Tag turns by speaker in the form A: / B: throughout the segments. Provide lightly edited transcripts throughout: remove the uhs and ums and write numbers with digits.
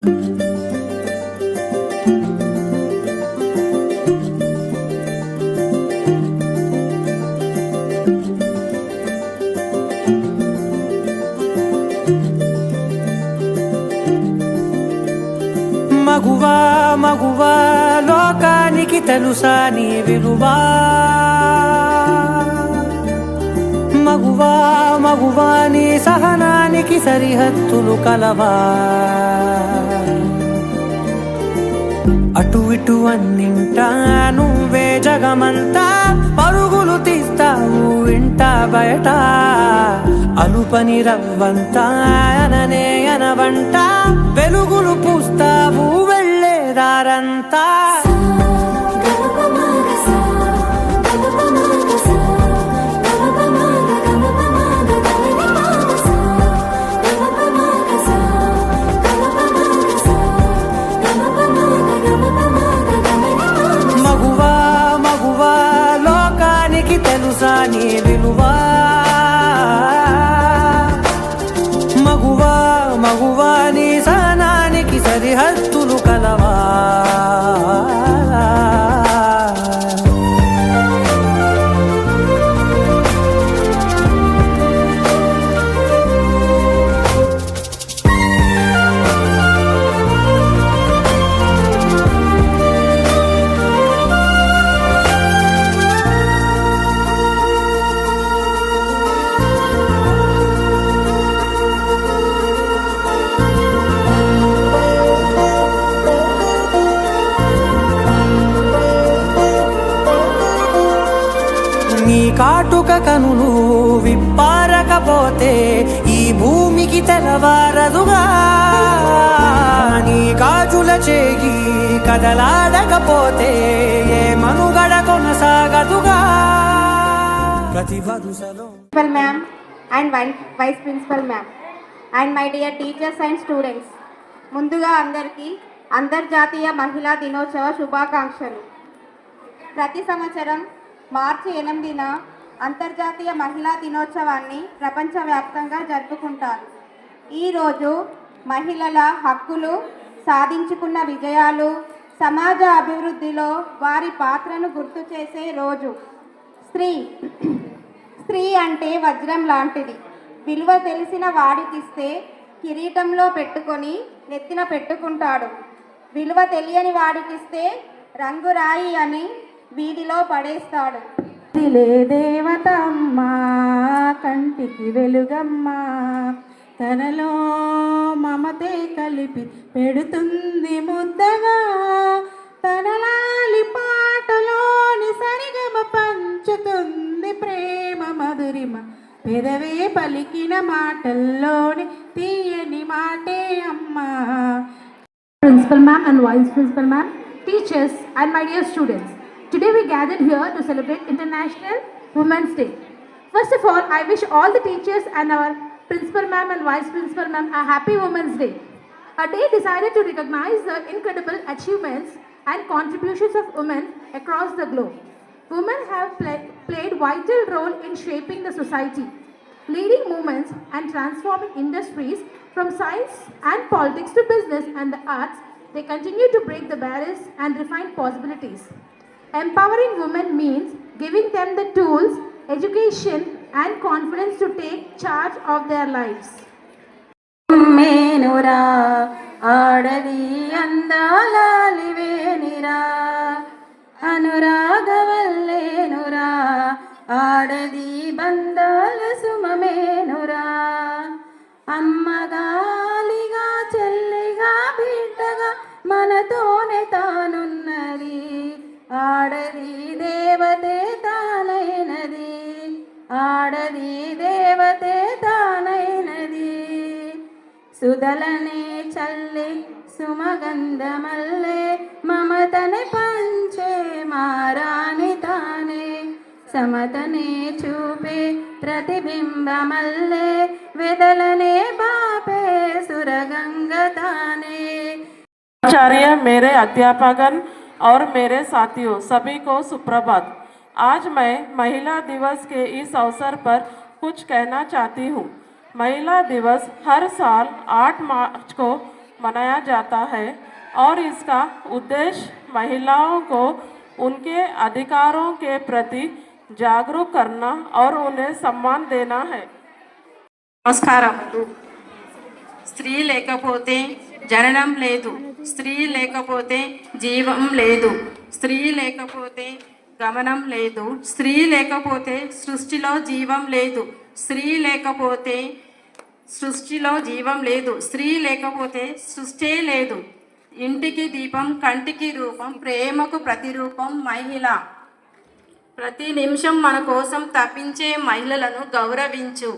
A: మగువా మగువా లోకానికి తెలుసా నీ విలువా, మగువా మగువా నీ సహనానికి సరిహద్దులు కలవా, అటు ఇటు అన్నింటా నువ్వే జగమంతా పరుగులు తీస్తావు ఇంట బయట, అలుపని రవ్వంతా అననే అనవంట వెలుగులు పూస్తావు వెళ్ళేదారంతా. మగువా మగువా లోకానికి తెలుసా నీ విలువా, మగువా మగువా నీ సహనానికి సరిహద్దులు కలవా. నీ కాటుక కనులు విప్పారకపోతే ఈ భూమికి తెలవారదుగా, నీ గాజుల చేయి కదలాడకపోతే ఏ మనుగడ కొనసాగదుగా. ప్రతి వరుసలో
B: principal ma'am and vice principal ma'am and my dear teachers and students, ముందుగా అందరికీ అంతర్జాతీయ మహిళా దినోత్సవ శుభాకాంక్షలు. ప్రతి సంవత్సరం మార్చి 8న అంతర్జాతీయ మహిళా దినోత్సవాన్ని ప్రపంచవ్యాప్తంగా జరుపుకుంటారు. ఈరోజు మహిళల హక్కులు, సాధించుకున్న విజయాలు, సమాజ అభివృద్ధిలో వారి పాత్రను గుర్తు చేసే రోజు. స్త్రీ అంటే వజ్రం లాంటిది. విలువ తెలిసిన వాడికిస్తే కిరీటంలో పెట్టుకొని నెత్తిన పెట్టుకుంటాడు. విలువ తెలియని వాడికిస్తే రంగురాయి అని వీధిలో పడేస్తాడు.
C: దేవత అమ్మా కంటికి వెలుగమ్మా, తనలో మమతే కలిపి పెడుతుంది ముద్దగా, తనలాలి పాటలోని సరిగమ పంచుతుంది ప్రేమ మధురిమ, పెదవే పలికిన మాటల్లోని తీయని మాటే అమ్మా.
D: Principal ma'am and vice principal ma'am, teachers and my dear students, today we gathered here to celebrate International Women's Day. First of all, I wish all the teachers and our principal ma'am and vice principal ma'am a happy Women's Day. A day decided to recognize the incredible achievements and contributions of women across the globe. Women have played vital role in shaping the society, leading movements and transforming industries from science and politics to business and the arts. They continue to break the barriers and refine possibilities. Empowering women means giving them the tools, education and confidence to take charge of their lives.
C: మేనురా ఆడది అందాలివేనిరా, అనురాగవల్లేనురా ఆడది బంధాల సుమమేనురా, అమ్మగాలిగా చెల్లిగా బిడ్డగా మనతోనే తానున్నది, ఆడది దేవతే తానైనది, ఆడది దేవతే తానైనది, సుదలనే చల్లి సుమగంధమల్లే మమతనే పంచే మారాని తానే, సమతనే చూపే प्रतिबिंबमल्ले वेदलने बापे सुरगंग ताने।
E: आचार्य, मेरे अध्यापकगण और मेरे साथियों सभी को सुप्रभात। आज मैं महिला दिवस के इस अवसर पर कुछ कहना चाहती हूँ। महिला दिवस हर साल 8 मार्च को मनाया जाता है और इसका उद्देश्य महिलाओं को उनके अधिकारों के प्रति जागरूक करना और उन्हें सम्मान देना है।
C: నమస్కారములు. స్త్రీ లేకపోతే జననం లేదు, స్త్రీ లేకపోతే జీవం లేదు, స్త్రీ లేకపోతే గమనం లేదు, స్త్రీ లేకపోతే సృష్టిలో జీవం లేదు, స్త్రీ లేకపోతే సృష్టిలో జీవం లేదు, స్త్రీ లేకపోతే సృష్టే లేదు. ఇంటికి దీపం, కంటికి రూపం, ప్రేమకు ప్రతిరూపం మహిళ. ప్రతి నిమిషం మన కోసం తప్పించే మహిళలను గౌరవించు.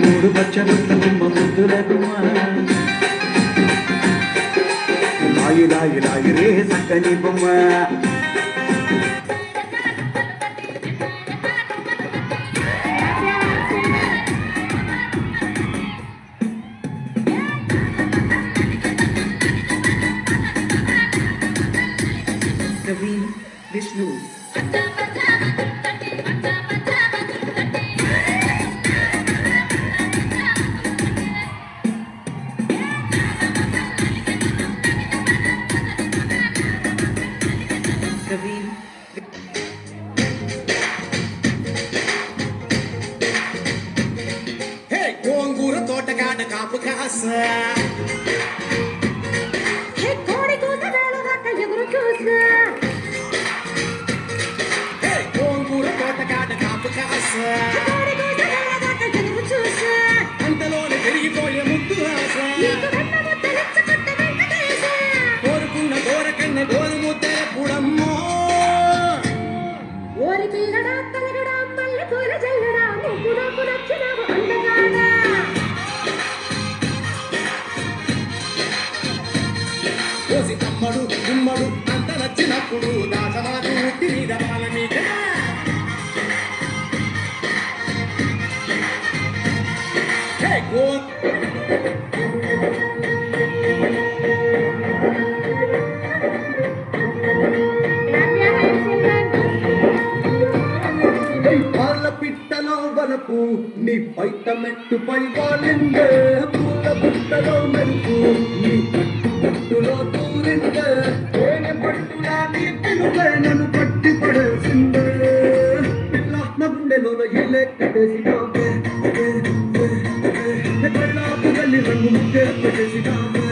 F: మూడు పచ్చబుట్టమ్మ ముద్దుల లాయి లాయి లాయి రే సక్కని బొమ్మ కవి విష్ణు గోంగూర తోటగాడ కాపు కాస
D: కోడి కూత వేళదాకా ఎదురు చూసా
F: గోంగూర తోటగాడ కాపు కాస
D: కోడి కూత వేళదాకా ఎదురు చూసా
F: అంతలోనే పెరిగిపోయే ముద్దు ఆశ
D: నీకు వెన్న ముద్దలిచ్చకొట్ట వెంకటేశ
F: కోరుకున్న కోరకన్న గోరు ముద్దల పుడమ్మో
D: ఓరి పిల్లడా తలగడా మల్లె పూల జల్లడా నువ్వు నాకు నచ్చినావు
F: అప్పుడు దాసమాసు ఉట్టి మీద పాల మీద హే గో పాల పిట్టలో వలపు నీ బయట మెట్టుపై వాలిందే పూల పుట్టలో మెరుపు నీ కట్టులో దూరిందే తేనె పట్టులా నీ పిలుపే నన్ను పట్టి పడేసిందే పిల్ల నా గుండెలోన ఇల్లే కట్టేసినావే కళ్ళాపు గల్లి రంగు ముద్దే పెట్టేసినావే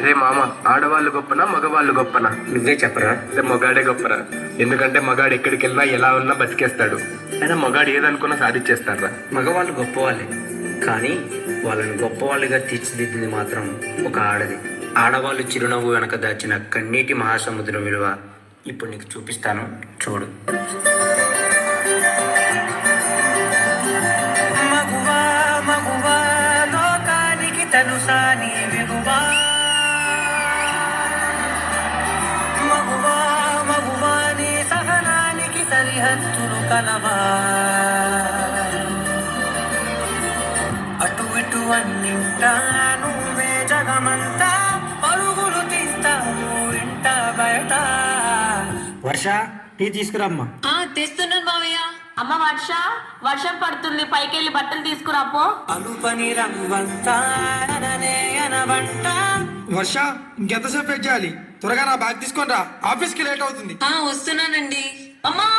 G: రే మామ, ఆడవాళ్ళు గొప్పనా మగవాళ్ళు గొప్పనా?
H: నువ్వే చెప్పరా.
G: మగాడే గొప్పరా. ఎందుకంటే మగాడు ఎక్కడికి వెళ్ళినా ఎలా ఉన్నా బతికేస్తాడు. అయినా మగాడు ఏదనుకున్నా సాధించేస్తాడ్రా.
H: మగవాళ్ళు గొప్పవాళ్ళే, కానీ వాళ్ళని గొప్పవాళ్ళుగా తీర్చిదిద్దింది మాత్రం ఒక ఆడది. ఆడవాళ్ళు చిరునవ్వు వెనక దాచిన కన్నీటి మహాసముద్రం విలువ ఇప్పుడు నీకు చూపిస్తాను, చూడు.
A: మగువా మగువా లోకానికి తెలుసా నీ విలువా మగువా మగువా నీ సహనానికి సరిహద్దులు కలవా అటు ఇటు అన్నింటా నువ్వే జగమంతా పరుగులు తీస్తావు ఇంట బయట.
H: వర్ష, టీ తీసుకురామ్మా.
I: తెస్తున్నాను మావయ్య. అమ్మ వర్ష, వర్షం పడుతుంది, పైకెళ్ళి బట్టలు తీసుకురాపో.
A: అలుపని రంగంతా అననే అనవంట.
J: వర్ష, ఇంకెంతసేపు వెయిట్ చేయాలి? త్వరగా నా బ్యాగ్ తీసుకొని రా, ఆఫీస్కి లేట్ అవుతుంది.
I: వస్తున్నానండి. అమ్మా,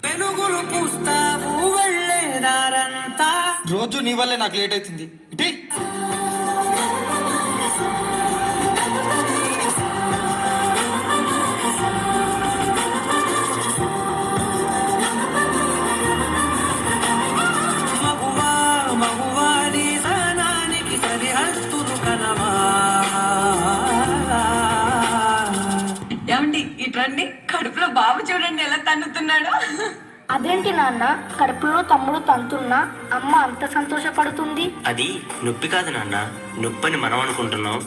A: వెలుగులు పూస్తావు వెళ్ళేదారంతా.
J: రోజు నీ వల్లే నాకు లేట్ అవుతుంది. ఇటీ
A: మగువా మగువా నీ సహనానికి సరిహద్దులు కలవా.
I: ఏమండి ఇట్రండి, కడుపులో బాబు చూడండి ఎలా తన్నుతున్నాడు.
B: అదేంటి నాన్న, కడుపులో తమ్ముడు తంతున్నా అమ్మ అంత సంతోషపడుతుంది?
H: అది నొప్పి కాదు నాన్న, నొప్పని మనం అనుకుంటున్నాం,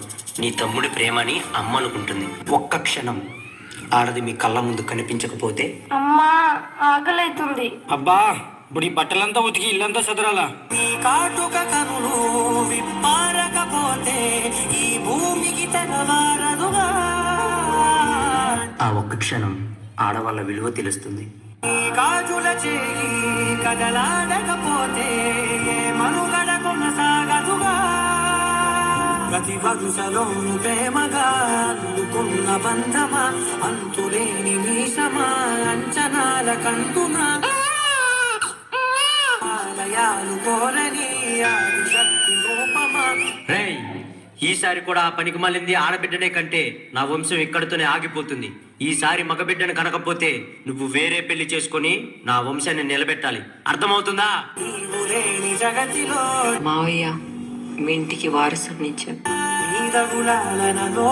H: నీ తమ్ముడి ప్రేమని అమ్మ అనుకుంటుంది. ఒక్క క్షణం ఆడది మీ కళ్ళ ముందు కనిపించకపోతే
B: అమ్మా ఆకలైతుంది.
J: అబ్బా, ఇప్పుడు ఈ బట్టలంతా ఉతికి ఇల్లంతా సదరాలా?
A: నీ కాటుక కనులు విప్పారకపోతే ఈ భూమికి తెలవారదుగా.
H: ఆ ఒక్క క్షణం ఆడవాళ్ళ విలువ తెలుస్తుంది.
A: నీ గాజుల చేయి కదలాడకపోతే ఏ మనుగడ కొనసాగదుగా. ప్రతి వరుసలోను ప్రేమగా అందుకున్న బంధమా, అంతులేని మీసమా, అంచనాల కంటునా ఆలయాలు కోరని ఆదిశక్తి రూపమా.
H: రేయ్, ఈసారి కూడా ఆ పనికి మళ్ళింది ఆడబిడ్డనే కంటే నా వంశం ఇక్కడితోనే ఆగిపోతుంది. ఈసారి మగబిడ్డను కనకపోతే నువ్వు వేరే పెళ్లి చేసుకొని నా వంశాన్ని నిలబెట్టాలి, అర్థమవుతుందా?
A: నీవు లేని జగతిలో
I: మావయ్య, మీ ఇంటికి వారసునిచ్చాను.
A: నీ తగులాలనలో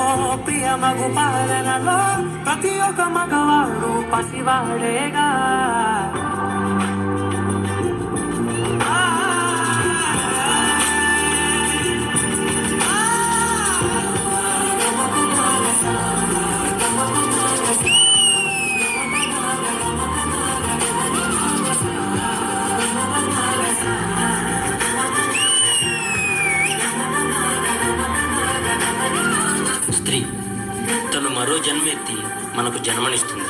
A: ప్రియ మగు పాలనలో ప్రతి ఒక్క మగవాడు పసివాడేగా.
H: స్త్రీ తను మరో జన్మెత్తి మనకు జన్మనిస్తుంది.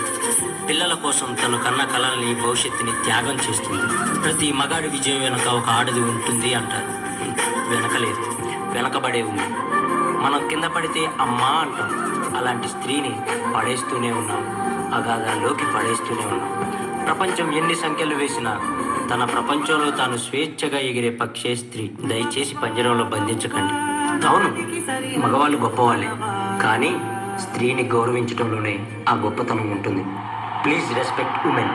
H: పిల్లల కోసం తను కన్న కలల్ని భవిష్యత్తుని త్యాగం చేస్తుంది. ప్రతి మగాడి విజయం వెనక ఒక ఆడది ఉంటుంది అంటారు. వెనకలేదు, వెనకబడే ఉంది. మనం కింద పడితే అమ్మా అంటాం. అలాంటి స్త్రీని పడేస్తూనే ఉన్నాం, అగాధాల్లోకి పడేస్తూనే ఉన్నాం. ప్రపంచం ఎన్ని సంఖ్యలు వేసినా తన ప్రపంచంలో తాను స్వేచ్ఛగా ఎగిరే పక్షే స్త్రీ. దయచేసి పంజరంలో బంధించకండి. అవును, మగవాళ్ళు గొప్పవాళ్ళే, కానీ స్త్రీని గౌరవించడంలోనే ఆ గొప్పతనం ఉంటుంది. Please respect women.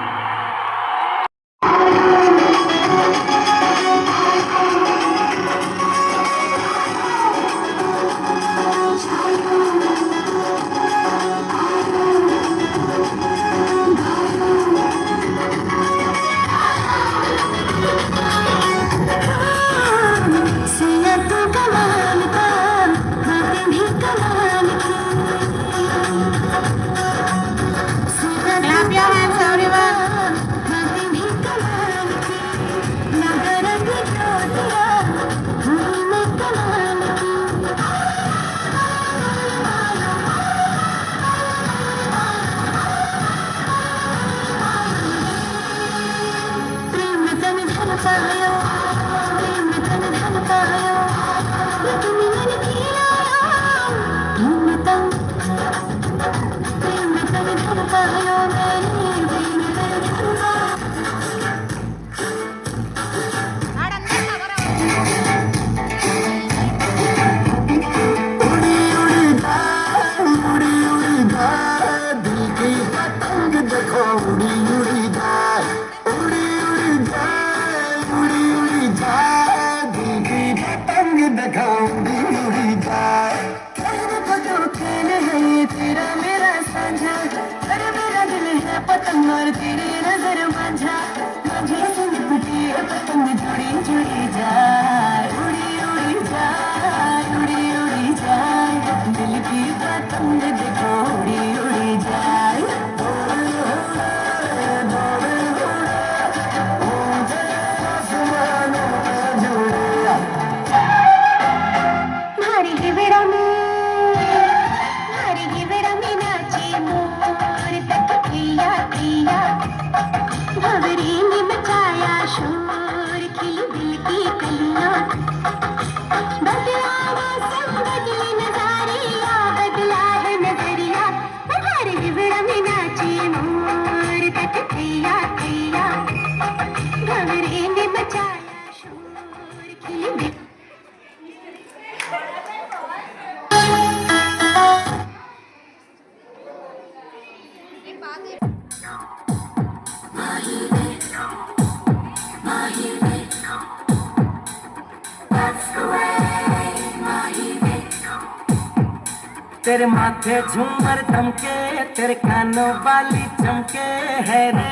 A: तेरे माथे झूमर थमके, तेरे कानों वाली चमके है रे,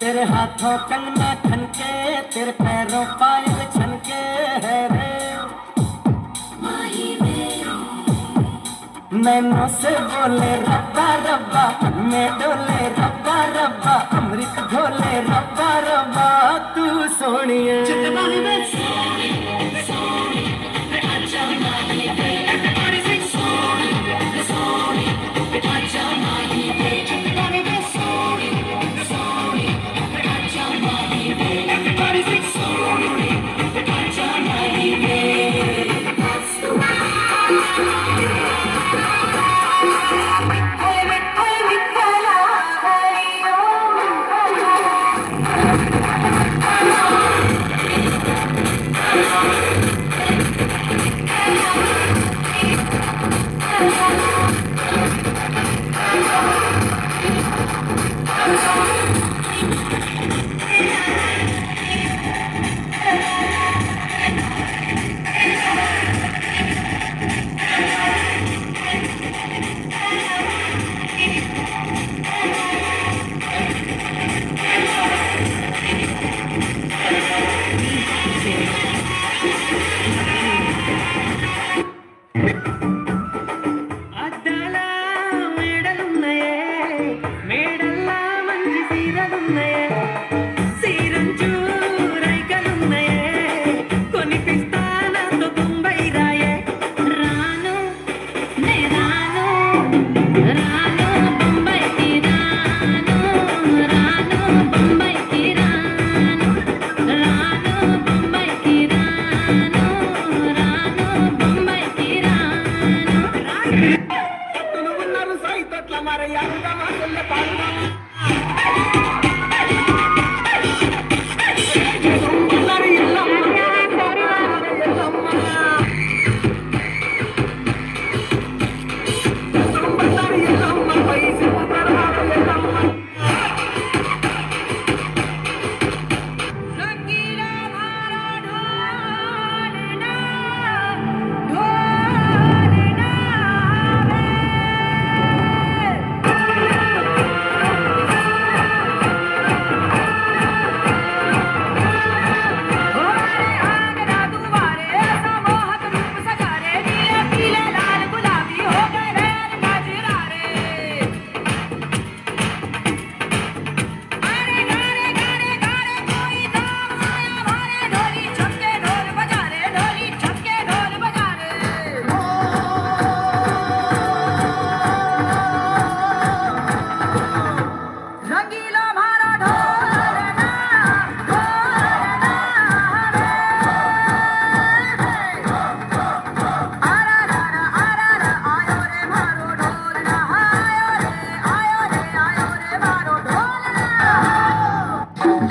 A: तेरे हाथों कंगना खनके, तेरे पैरों पायल छनके है रे। नैनों से बोले रब्बा रब्बा, में डोले रब्बा रब्बा, अमृत घोले रब्बा रब्बा, तू सोनिए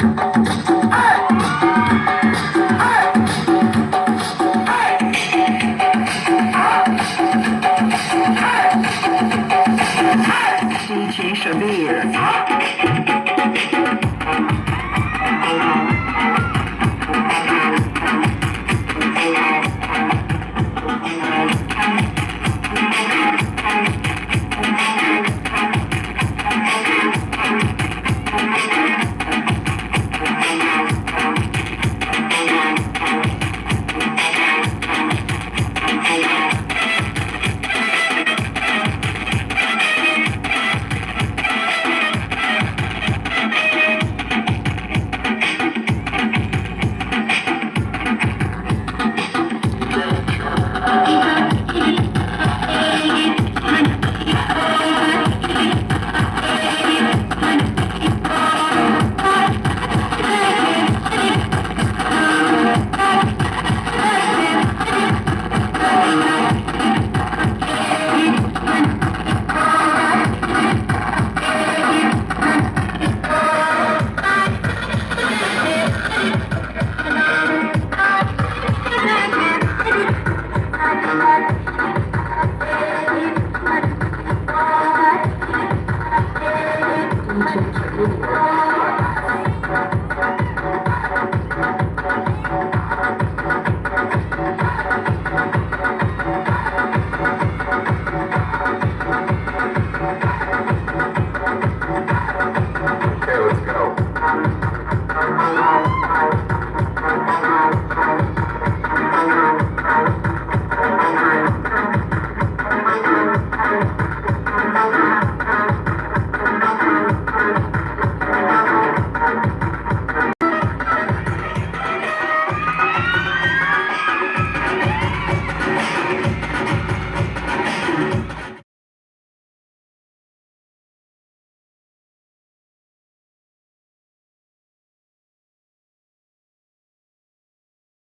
A: రా